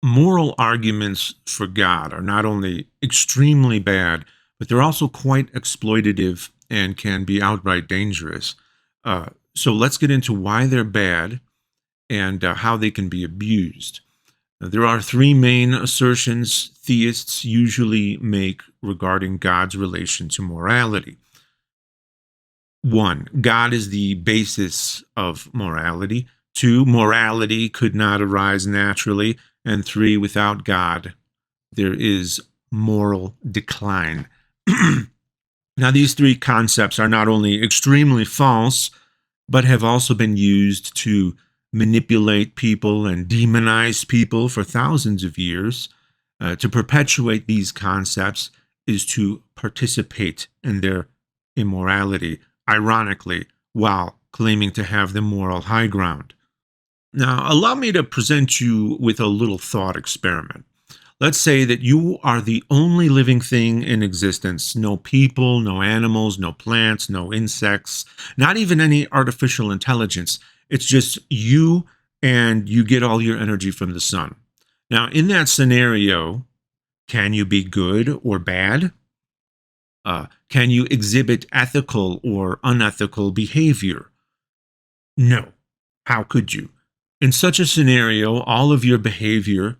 moral arguments for God are not only extremely bad, but they're also quite exploitative and can be outright dangerous. So let's get into why they're bad and how they can be abused. Now, there are three main assertions theists usually make regarding God's relation to morality. One, God is the basis of morality. Two, morality could not arise naturally. And three, without God, there is moral decline. Now, these three concepts are not only extremely false, but have also been used to manipulate people and demonize people for thousands of years. To perpetuate these concepts is to participate in their immorality, ironically, while claiming to have the moral high ground. Now, allow me to present you with a little thought experiment. Let's say that you are the only living thing in existence. No people, no animals, no plants, no insects, not even any artificial intelligence. It's just you, and you get all your energy from the sun. Now, in that scenario, can you be good or bad? Can you exhibit ethical or unethical behavior? No. How could you? In such a scenario, all of your behavior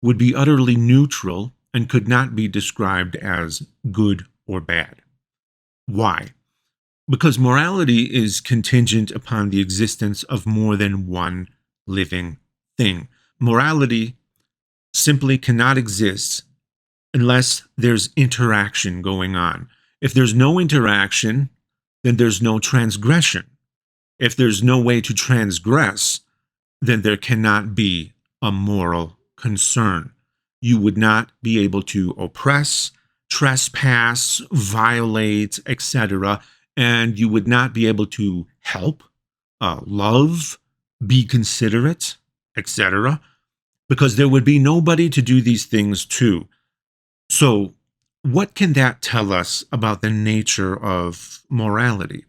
would be utterly neutral and could not be described as good or bad. Why? Because morality is contingent upon the existence of more than one living thing. Morality simply cannot exist unless there's interaction going on. If there's no interaction, then there's no transgression. If there's no way to transgress, then there cannot be a moral concern. You would not be able to oppress, trespass, violate, etc., and you would not be able to help, love, be considerate, etc., because there would be nobody to do these things to. So, what can that tell us about the nature of morality?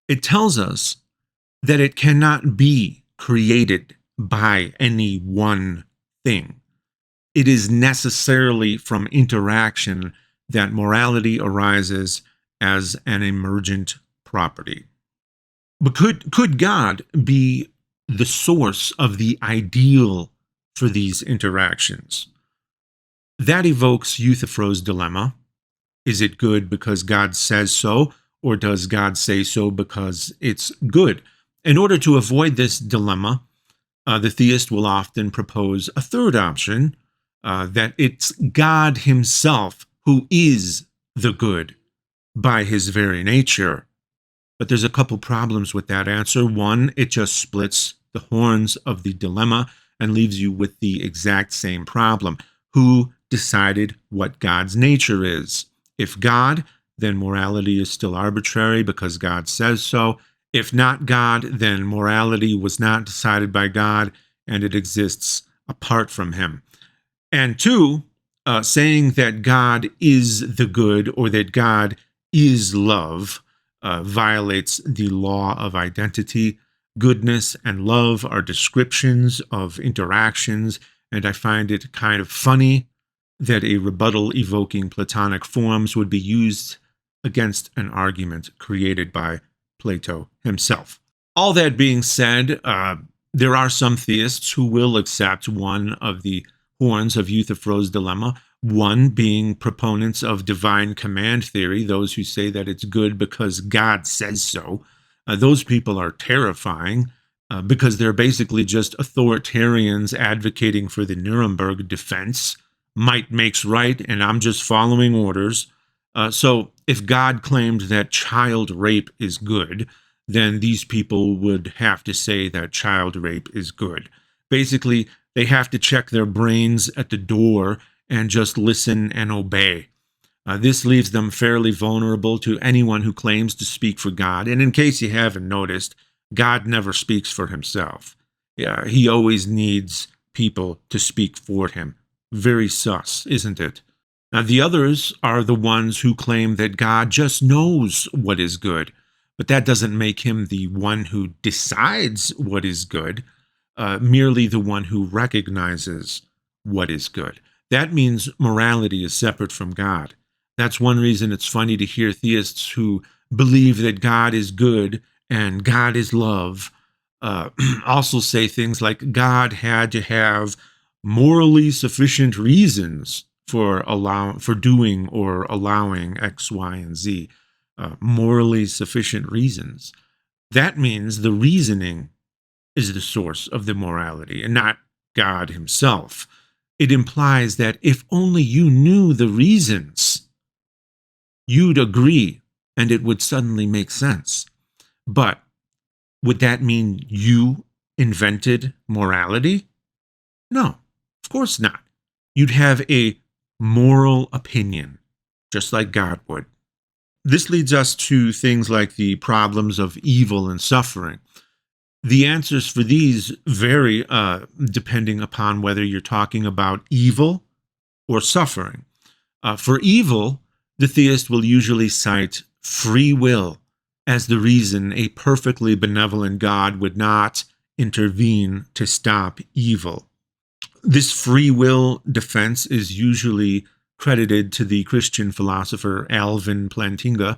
It tells us that it cannot be created by any one thing. It is necessarily from interaction that morality arises as an emergent property. But could God be the source of the ideal for these interactions? That evokes Euthyphro's dilemma. Is it good because God says so, or does God say so because it's good? In order to avoid this dilemma, the theist will often propose a third option, that it's God himself who is the good by his very nature. But there's a couple problems with that answer. One, it just splits the horns of the dilemma and leaves you with the exact same problem. Who decided what God's nature is? If God, then morality is still arbitrary because God says so. If not God, then morality was not decided by God and it exists apart from him. And two, saying that God is the good or that God is love violates the law of identity. Goodness and love are descriptions of interactions, and I find it kind of funny that a rebuttal evoking Platonic forms would be used against an argument created by Plato himself. All that being said, there are some theists who will accept one of the horns of Euthyphro's dilemma, one being proponents of divine command theory, those who say that it's good because God says so. Those people are terrifying because they're basically just authoritarians advocating for the Nuremberg defense. Might makes right, and I'm just following orders. So if God claimed that child rape is good, then these people would have to say that child rape is good. Basically, they have to check their brains at the door and just listen and obey. This leaves them fairly vulnerable to anyone who claims to speak for God. And in case you haven't noticed, God never speaks for himself. Yeah, he always needs people to speak for him. Very sus, isn't it? Now, the others are the ones who claim that God just knows what is good, but that doesn't make him the one who decides what is good, merely the one who recognizes what is good. That means morality is separate from God. That's one reason it's funny to hear theists who believe that God is good and God is love also say things like God had to have morally sufficient reasons for doing or allowing X, Y, and Z. Morally sufficient reasons. That means the reasoning is the source of the morality and not God himself. It implies that if only you knew the reasons, you'd agree and it would suddenly make sense. But would that mean you invented morality? No, of course not. You'd have a moral opinion, just like God would. This leads us to things like the problems of evil and suffering. The answers for these vary depending upon whether you're talking about evil or suffering. For evil, the theist will usually cite free will as the reason a perfectly benevolent God would not intervene to stop evil. This free will defense is usually credited to the Christian philosopher Alvin Plantinga.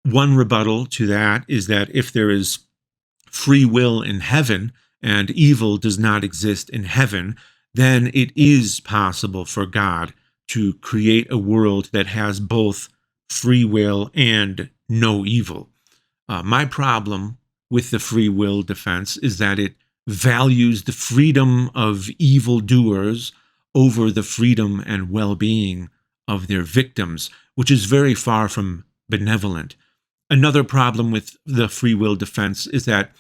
One rebuttal to that is that if there is free will in heaven and evil does not exist in heaven, then it is possible for God to create a world that has both free will and no evil. My problem with the free will defense is that it values the freedom of evildoers over the freedom and well-being of their victims, which is very far from benevolent. Another problem with the free will defense is that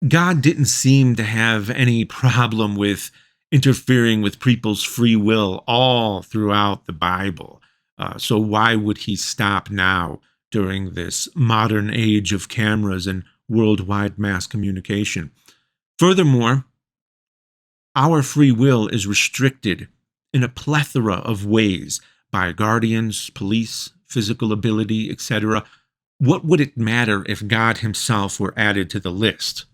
God didn't seem to have any problem with interfering with people's free will all throughout the Bible. So why would he stop now during this modern age of cameras and worldwide mass communication? Furthermore, our free will is restricted in a plethora of ways by guardians, police, physical ability, etc. What would it matter if God himself were added to the list?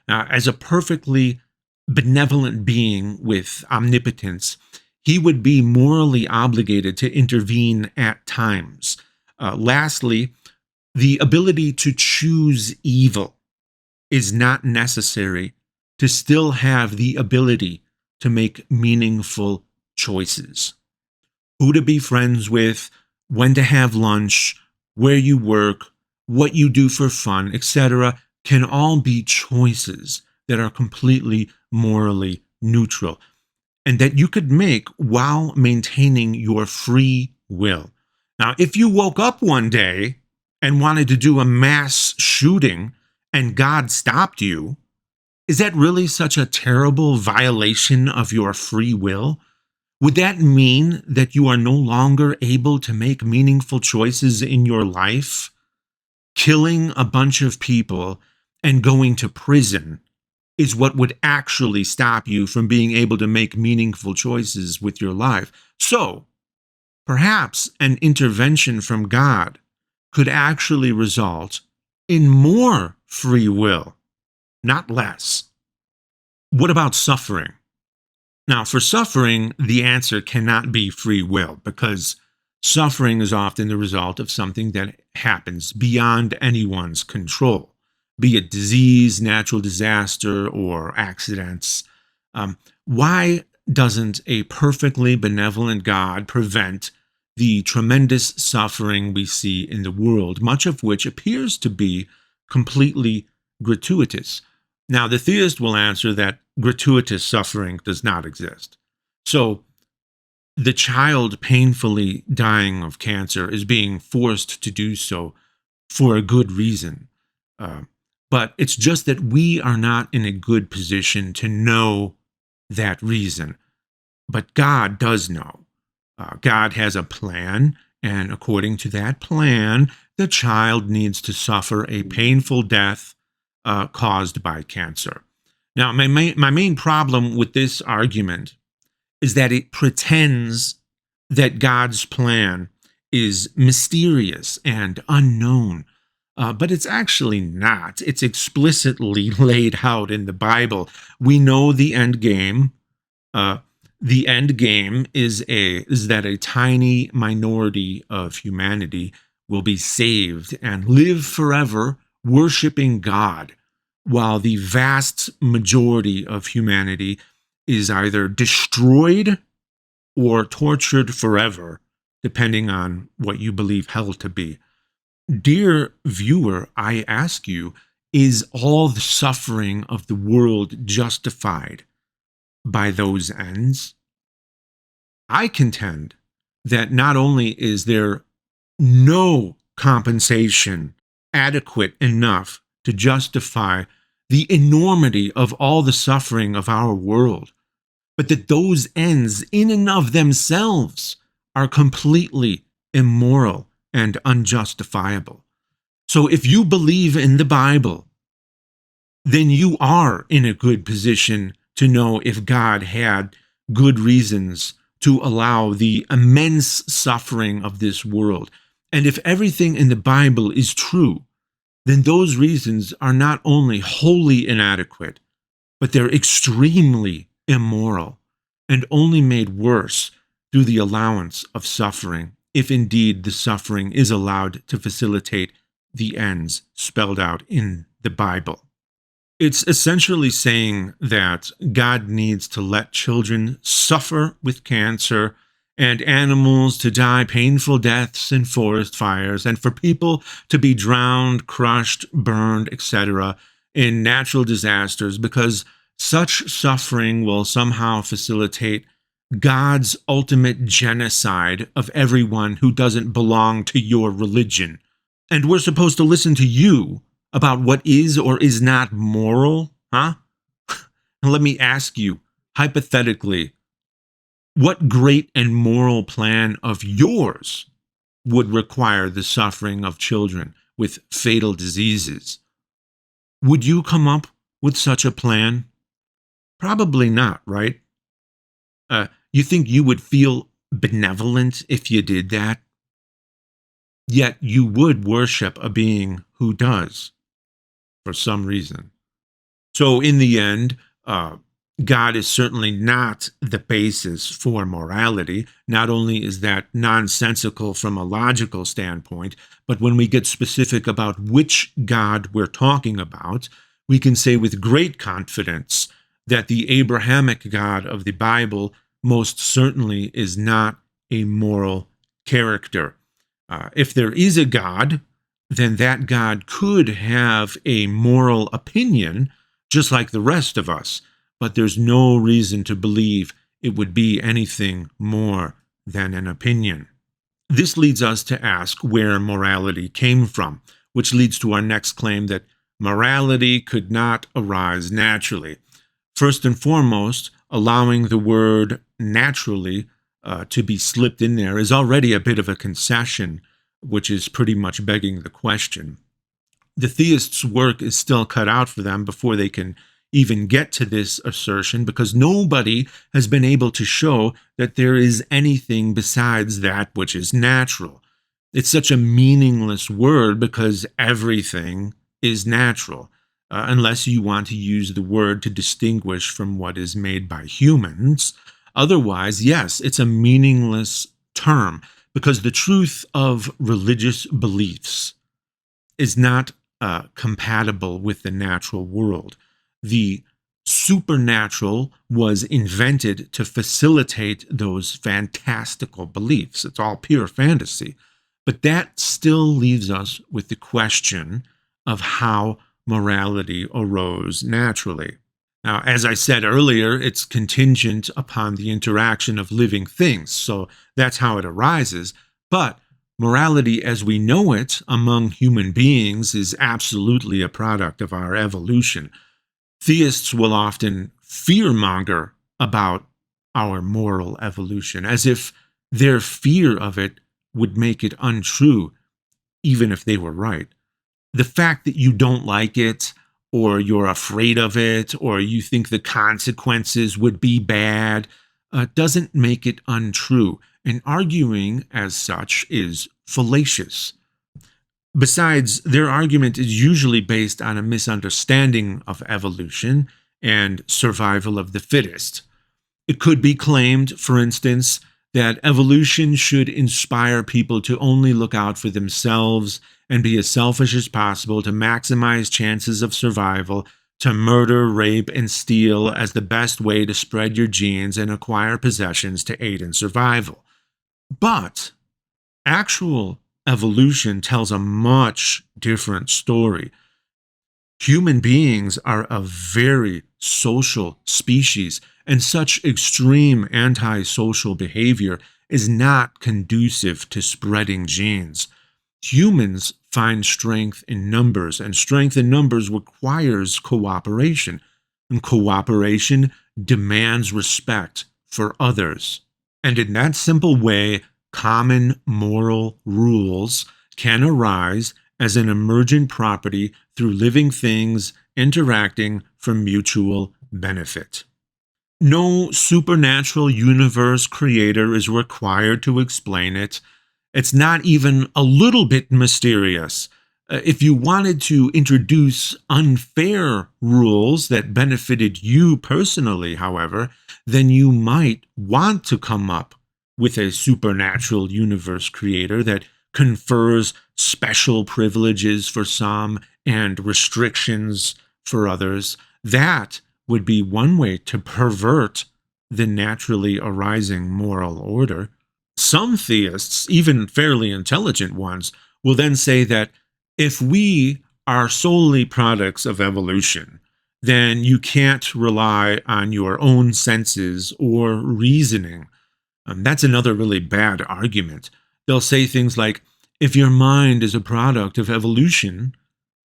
Now, as a perfectly benevolent being with omnipotence, he would be morally obligated to intervene at times. Lastly, the ability to choose evil is not necessary to still have the ability to make meaningful choices. Who to be friends with, when to have lunch, where you work, what you do for fun, etc., can all be choices that are completely morally neutral and that you could make while maintaining your free will. Now, if you woke up one day and wanted to do a mass shooting and God stopped you, is that really such a terrible violation of your free will? Would that mean that you are no longer able to make meaningful choices in your life? Killing a bunch of people and going to prison is what would actually stop you from being able to make meaningful choices with your life. So, perhaps an intervention from God could actually result in more free will, not less. What about suffering? Now, for suffering, the answer cannot be free will because suffering is often the result of something that happens beyond anyone's control, be it disease, natural disaster, or accidents. Why doesn't a perfectly benevolent God prevent the tremendous suffering we see in the world, much of which appears to be completely gratuitous? Now, the theist will answer that gratuitous suffering does not exist. So, the child painfully dying of cancer is being forced to do so for a good reason. But it's just that we are not in a good position to know that reason. But God does know. God has a plan, and according to that plan, the child needs to suffer a painful death caused by cancer. Now, my main problem with this argument is that it pretends that God's plan is mysterious and unknown. But it's actually not. It's explicitly laid out in the Bible. We know the end game. The end game is that a tiny minority of humanity will be saved and live forever worshiping God, while the vast majority of humanity is either destroyed or tortured forever, depending on what you believe hell to be. Dear viewer, I ask you, is all the suffering of the world justified by those ends? I contend that not only is there no compensation adequate enough to justify the enormity of all the suffering of our world, but that those ends in and of themselves are completely immoral and unjustifiable. So if you believe in the Bible, then you are in a good position to know if God had good reasons to allow the immense suffering of this world. And if everything in the Bible is true, then those reasons are not only wholly inadequate, but they're extremely immoral and only made worse through the allowance of suffering, if indeed the suffering is allowed to facilitate the ends spelled out in the Bible. It's essentially saying that God needs to let children suffer with cancer and animals to die painful deaths in forest fires, and for people to be drowned, crushed, burned, etc., in natural disasters, because such suffering will somehow facilitate God's ultimate genocide of everyone who doesn't belong to your religion. And we're supposed to listen to you about what is or is not moral, huh? And let me ask you, hypothetically, what great and moral plan of yours would require the suffering of children with fatal diseases? Would you come up with such a plan? Probably not, right? You think you would feel benevolent if you did that? Yet you would worship a being who does, for some reason. So in the end, God is certainly not the basis for morality. Not only is that nonsensical from a logical standpoint, but when we get specific about which God we're talking about, we can say with great confidence that the Abrahamic God of the Bible most certainly is not a moral character. If there is a God, then that God could have a moral opinion, just like the rest of us, but there's no reason to believe it would be anything more than an opinion. This leads us to ask where morality came from, which leads to our next claim that morality could not arise naturally. First and foremost, allowing the word naturally to be slipped in there is already a bit of a concession, which is pretty much begging the question. The theists' work is still cut out for them before they can even get to this assertion, because nobody has been able to show that there is anything besides that which is natural. It's such a meaningless word because everything is natural, unless you want to use the word to distinguish from what is made by humans. Otherwise, yes, it's a meaningless term, because the truth of religious beliefs is not compatible with the natural world. The supernatural was invented to facilitate those fantastical beliefs. It's all pure fantasy. But that still leaves us with the question of how morality arose naturally. Now, as I said earlier, it's contingent upon the interaction of living things, so that's how it arises. But morality as we know it among human beings is absolutely a product of our evolution. Theists will often fearmonger about our moral evolution, as if their fear of it would make it untrue, even if they were right. The fact that you don't like it, or you're afraid of it, or you think the consequences would be bad, doesn't make it untrue. And arguing as such is fallacious. Besides, their argument is usually based on a misunderstanding of evolution and survival of the fittest. It could be claimed, for instance, that evolution should inspire people to only look out for themselves and be as selfish as possible to maximize chances of survival, to murder, rape, and steal as the best way to spread your genes and acquire possessions to aid in survival. But actual evolution tells a much different story. Human beings are a very social species, and such extreme antisocial behavior is not conducive to spreading genes. Humans find strength in numbers, and strength in numbers requires cooperation, and cooperation demands respect for others. And in that simple way, common moral rules can arise as an emergent property through living things interacting for mutual benefit. No supernatural universe creator is required to explain it. It's not even a little bit mysterious. If you wanted to introduce unfair rules that benefited you personally, however, then you might want to come up with a supernatural universe creator that confers special privileges for some and restrictions for others. That would be one way to pervert the naturally arising moral order. Some theists, even fairly intelligent ones, will then say that if we are solely products of evolution, then you can't rely on your own senses or reasoning. That's another really bad argument. They'll say things like, if your mind is a product of evolution,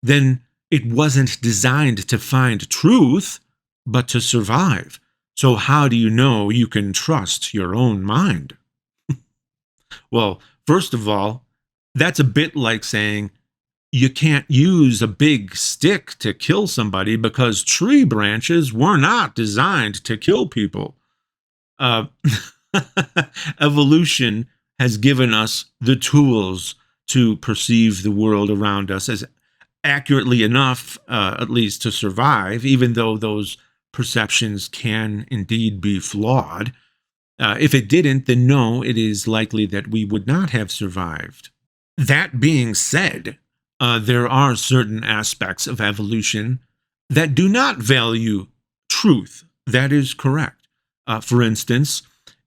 then it wasn't designed to find truth, but to survive. So how do you know you can trust your own mind? Well, first of all, that's a bit like saying you can't use a big stick to kill somebody because tree branches were not designed to kill people. Uh, Evolution has given us the tools to perceive the world around us as accurately enough, at least to survive, even though those perceptions can indeed be flawed. If it didn't, then no, it is likely that we would not have survived. That being said, there are certain aspects of evolution that do not value truth. That is correct. For instance,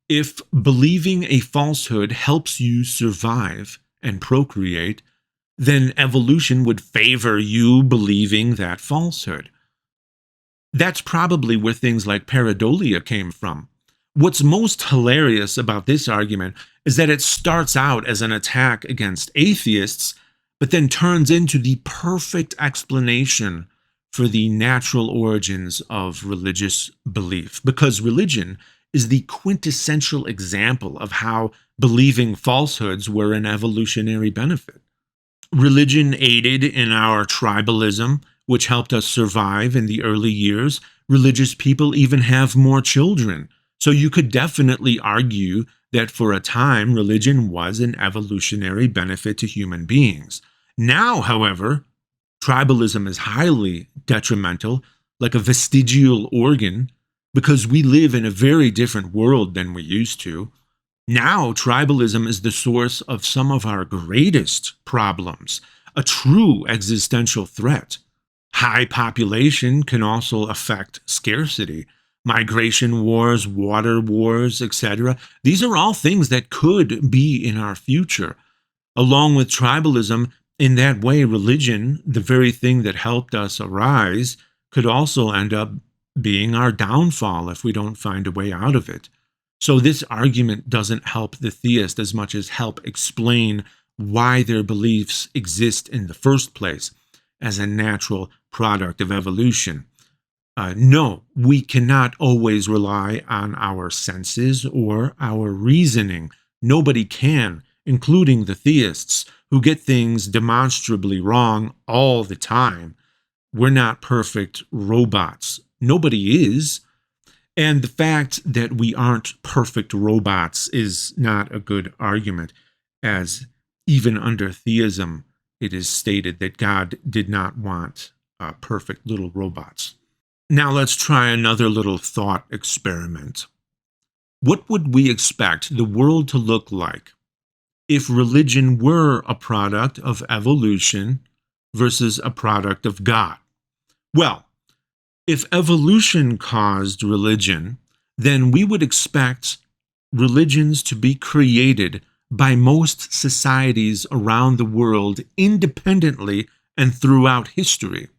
if believing a falsehood helps you survive and procreate, then evolution would favor you believing that falsehood. That's probably where things like pareidolia came from. What's most hilarious about this argument is that it starts out as an attack against atheists, but then turns into the perfect explanation for the natural origins of religious belief, because religion is the quintessential example of how believing falsehoods were an evolutionary benefit. Religion aided in our tribalism, which helped us survive in the early years. Religious people even have more children. So you could definitely argue that for a time, religion was an evolutionary benefit to human beings. Now, however, tribalism is highly detrimental, like a vestigial organ, because we live in a very different world than we used to. Now, tribalism is the source of some of our greatest problems, a true existential threat. High population can also affect scarcity. Migration wars, water wars, etc. These are all things that could be in our future. Along with tribalism, in that way, religion, the very thing that helped us arise, could also end up being our downfall if we don't find a way out of it. So this argument doesn't help the theist as much as help explain why their beliefs exist in the first place as a natural product of evolution. No, we cannot always rely on our senses or our reasoning. Nobody can, including the theists, who get things demonstrably wrong all the time. We're not perfect robots. Nobody is. And the fact that we aren't perfect robots is not a good argument, as even under theism, it is stated that God did not want perfect little robots. Now let's try another little thought experiment. What would we expect the world to look like if religion were a product of evolution versus a product of God? Well, if evolution caused religion, then we would expect religions to be created by most societies around the world independently and throughout history.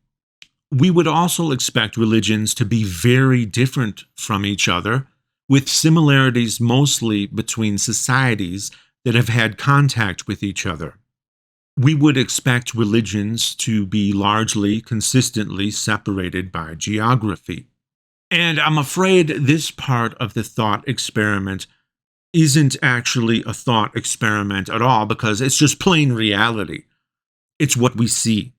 We would also expect religions to be very different from each other, with similarities mostly between societies that have had contact with each other. We would expect religions to be largely consistently separated by geography. And I'm afraid this part of the thought experiment isn't actually a thought experiment at all, because it's just plain reality. It's what we see.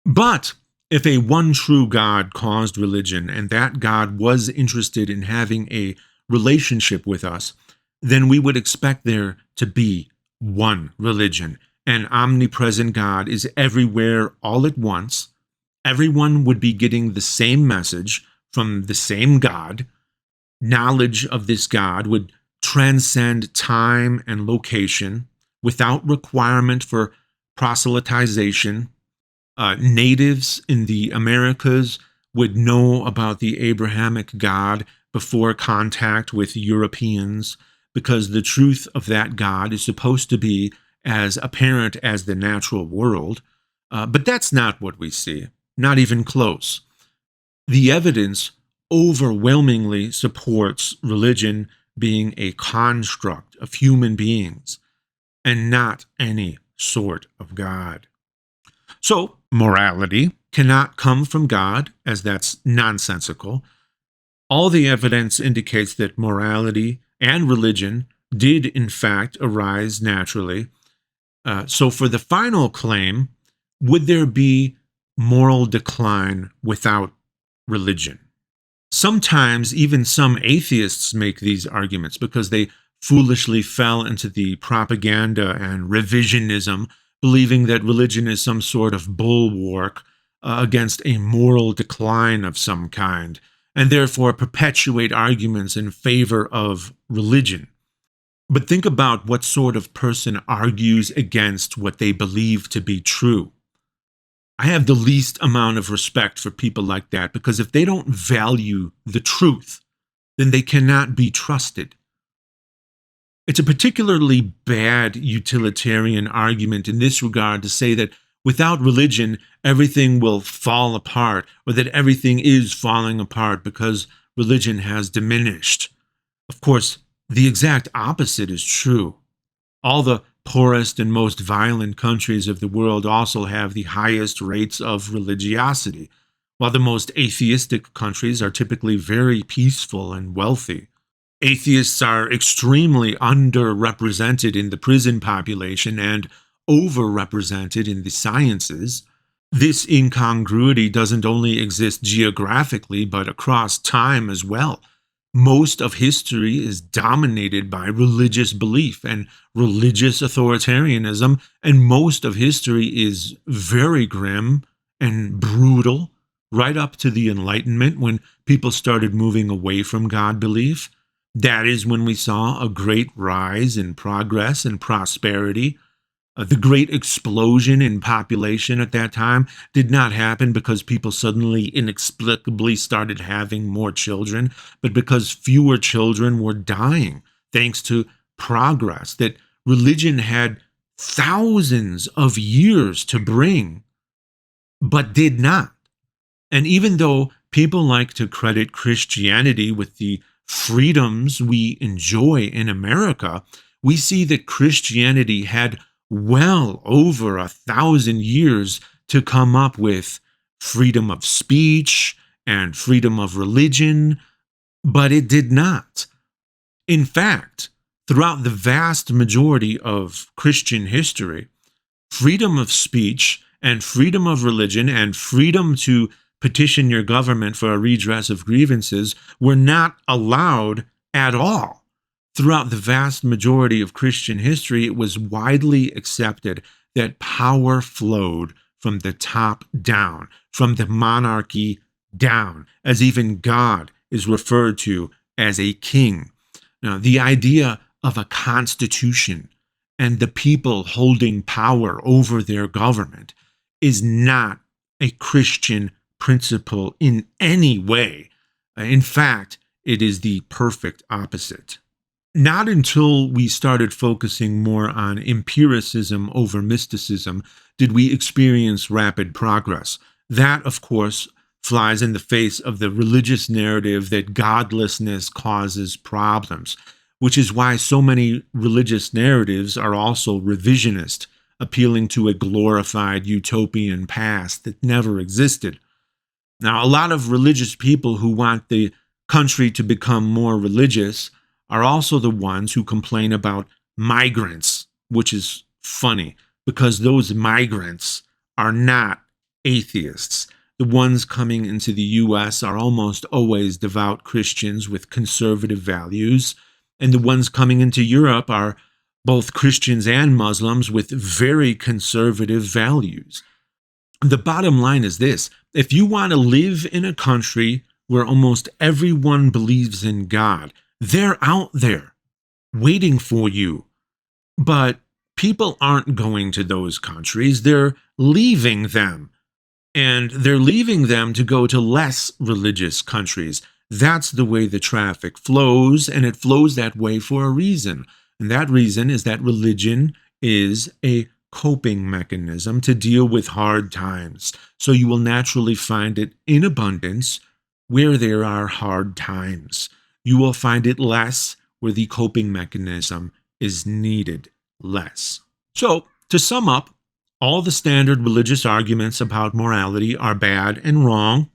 But if a one true God caused religion, and that God was interested in having a relationship with us, then we would expect there to be one religion. An omnipresent God is everywhere all at once. Everyone would be getting the same message from the same God. Knowledge of this God would transcend time and location without requirement for proselytization. Natives in the Americas would know about the Abrahamic God before contact with Europeans, because the truth of that God is supposed to be as apparent as the natural world. But that's not what we see, not even close. The evidence overwhelmingly supports religion being a construct of human beings and not any sort of God. So, morality cannot come from God, as that's nonsensical. All the evidence indicates that morality and religion did, in fact, arise naturally. So, for the final claim, would there be moral decline without religion? Sometimes even some atheists make these arguments because they foolishly fell into the propaganda and revisionism, believing that religion is some sort of bulwark against a moral decline of some kind, and therefore perpetuate arguments in favor of religion. But think about what sort of person argues against what they believe to be true. I have the least amount of respect for people like that, because if they don't value the truth, then they cannot be trusted. It's a particularly bad utilitarian argument in this regard to say that without religion, everything will fall apart, or that everything is falling apart because religion has diminished. Of course, the exact opposite is true. All the poorest and most violent countries of the world also have the highest rates of religiosity, while the most atheistic countries are typically very peaceful and wealthy. Atheists are extremely underrepresented in the prison population and overrepresented in the sciences. This incongruity doesn't only exist geographically, but across time as well. Most of history is dominated by religious belief and religious authoritarianism, and most of history is very grim and brutal, right up to the Enlightenment, when people started moving away from God belief. That is when we saw a great rise in progress and prosperity. The great explosion in population at that time did not happen because people suddenly inexplicably started having more children, but because fewer children were dying thanks to progress that religion had thousands of years to bring, but did not. And even though people like to credit Christianity with the freedoms we enjoy in America, we see that Christianity had well over 1,000 years to come up with freedom of speech and freedom of religion, but it did not. In fact, throughout the vast majority of Christian history, freedom of speech and freedom of religion and freedom to petition your government for a redress of grievances were not allowed at all. Throughout the vast majority of Christian history, it was widely accepted that power flowed from the top down, from the monarchy down, as even God is referred to as a king. Now, the idea of a constitution and the people holding power over their government is not a Christian principle in any way. In fact, it is the perfect opposite. Not until we started focusing more on empiricism over mysticism did we experience rapid progress. That, of course, flies in the face of the religious narrative that godlessness causes problems, which is why so many religious narratives are also revisionist, appealing to a glorified utopian past that never existed. Now, a lot of religious people who want the country to become more religious are also the ones who complain about migrants, which is funny because those migrants are not atheists. The ones coming into the US are almost always devout Christians with conservative values, and the ones coming into Europe are both Christians and Muslims with very conservative values. The bottom line is this: if you want to live in a country where almost everyone believes in God, they're out there waiting for you. But people aren't going to those countries, they're leaving them. And they're leaving them to go to less religious countries. That's the way the traffic flows, and it flows that way for a reason. And that reason is that religion is a coping mechanism to deal with hard times. So you will naturally find it in abundance where there are hard times. You will find it less where the coping mechanism is needed less. So, to sum up, all the standard religious arguments about morality are bad and wrong.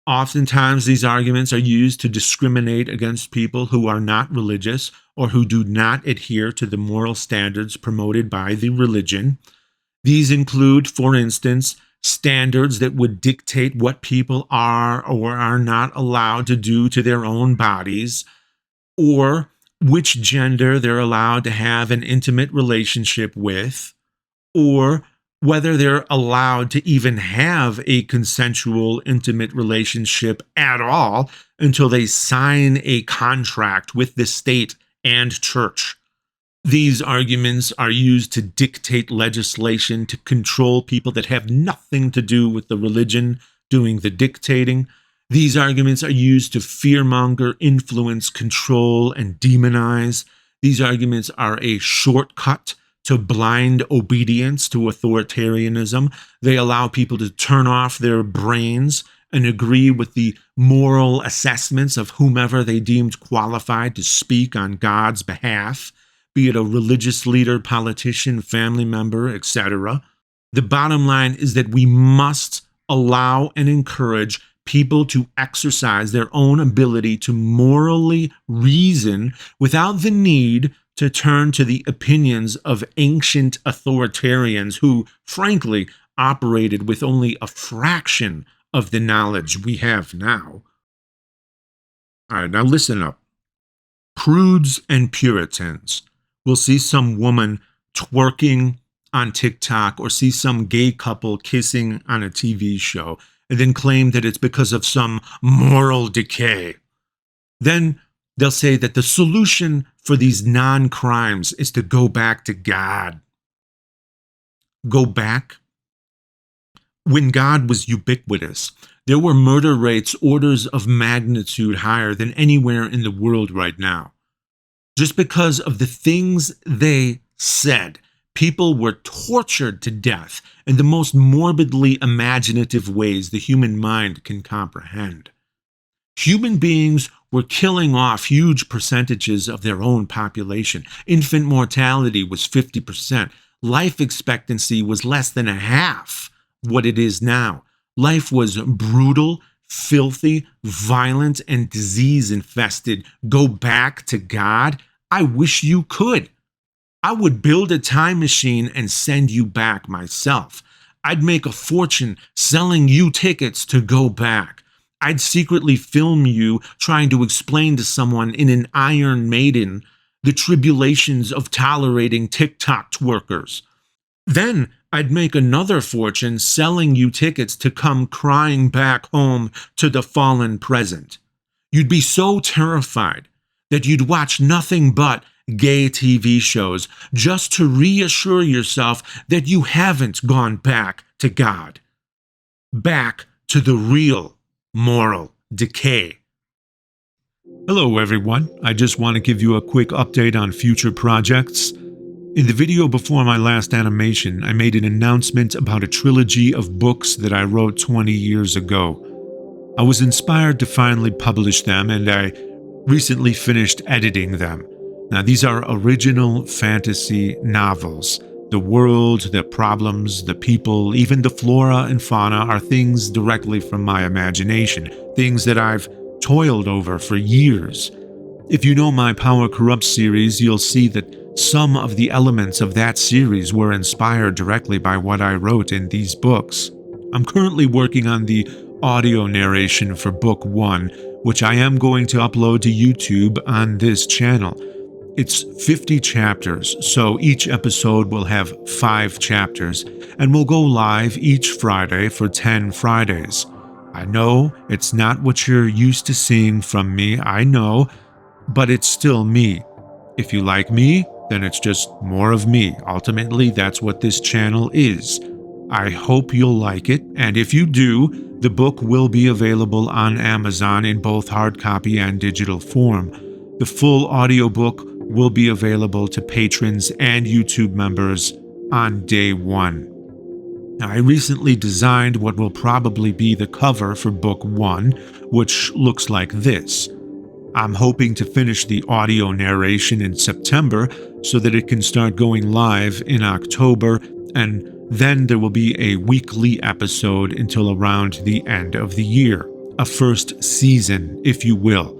Oftentimes, these arguments are used to discriminate against people who are not religious or who do not adhere to the moral standards promoted by the religion. These include, for instance, standards that would dictate what people are or are not allowed to do to their own bodies, or which gender they're allowed to have an intimate relationship with, or whether they're allowed to even have a consensual intimate relationship at all until they sign a contract with the state and church. These arguments are used to dictate legislation to control people that have nothing to do with the religion doing the dictating. These arguments are used to fearmonger, influence, control, and demonize. These arguments are a shortcut to blind obedience to authoritarianism. They allow people to turn off their brains and agree with the moral assessments of whomever they deemed qualified to speak on God's behalf, be it a religious leader, politician, family member, etc. The bottom line is that we must allow and encourage people to exercise their own ability to morally reason without the need to turn to the opinions of ancient authoritarians who, frankly, operated with only a fraction of the knowledge we have now. All right, now listen up. Prudes and Puritans will see some woman twerking on TikTok or see some gay couple kissing on a TV show and then claim that it's because of some moral decay. Then they'll say that the solution for these non-crimes is to go back to God. Go back? When God was ubiquitous, there were murder rates orders of magnitude higher than anywhere in the world right now. Just because of the things they said, people were tortured to death in the most morbidly imaginative ways the human mind can comprehend. Human beings were killing off huge percentages of their own population. Infant mortality was 50%. Life expectancy was less than a half what it is now. Life was brutal, filthy, violent, and disease-infested. Go back to God? I wish you could. I would build a time machine and send you back myself. I'd make a fortune selling you tickets to go back. I'd secretly film you trying to explain to someone in an Iron Maiden the tribulations of tolerating TikTok twerkers. Then I'd make another fortune selling you tickets to come crying back home to the fallen present. You'd be so terrified that you'd watch nothing but gay TV shows just to reassure yourself that you haven't gone back to God, back to the real moral decay. Hello everyone, I just want to give you a quick update on future projects. In the video before my last animation, I made an announcement about a trilogy of books that I wrote 20 years ago. I was inspired to finally publish them, and I recently finished editing them. Now, these are original fantasy novels. The world, the problems, the people, even the flora and fauna are things directly from my imagination, things that I've toiled over for years. If you know my Power Corrupts series, you'll see that some of the elements of that series were inspired directly by what I wrote in these books. I'm currently working on the audio narration for Book 1, which I am going to upload to YouTube on this channel. It's 50 chapters, so each episode will have 5 chapters, and will go live each Friday for 10 Fridays. I know it's not what you're used to seeing from me, I know, but it's still me. If you like me, then it's just more of me. Ultimately, that's what this channel is. I hope you'll like it, and if you do, the book will be available on Amazon in both hard copy and digital form. The full audiobook will be available to patrons and YouTube members on day 1. Now, I recently designed what will probably be the cover for Book 1, which looks like this. I'm hoping to finish the audio narration in September so that it can start going live in October, and then there will be a weekly episode until around the end of the year, a first season, if you will.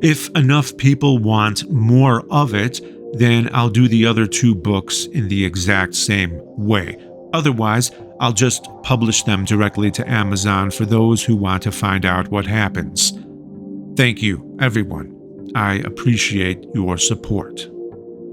If enough people want more of it, then I'll do the other 2 books in the exact same way. Otherwise, I'll just publish them directly to Amazon for those who want to find out what happens. Thank you, everyone. I appreciate your support.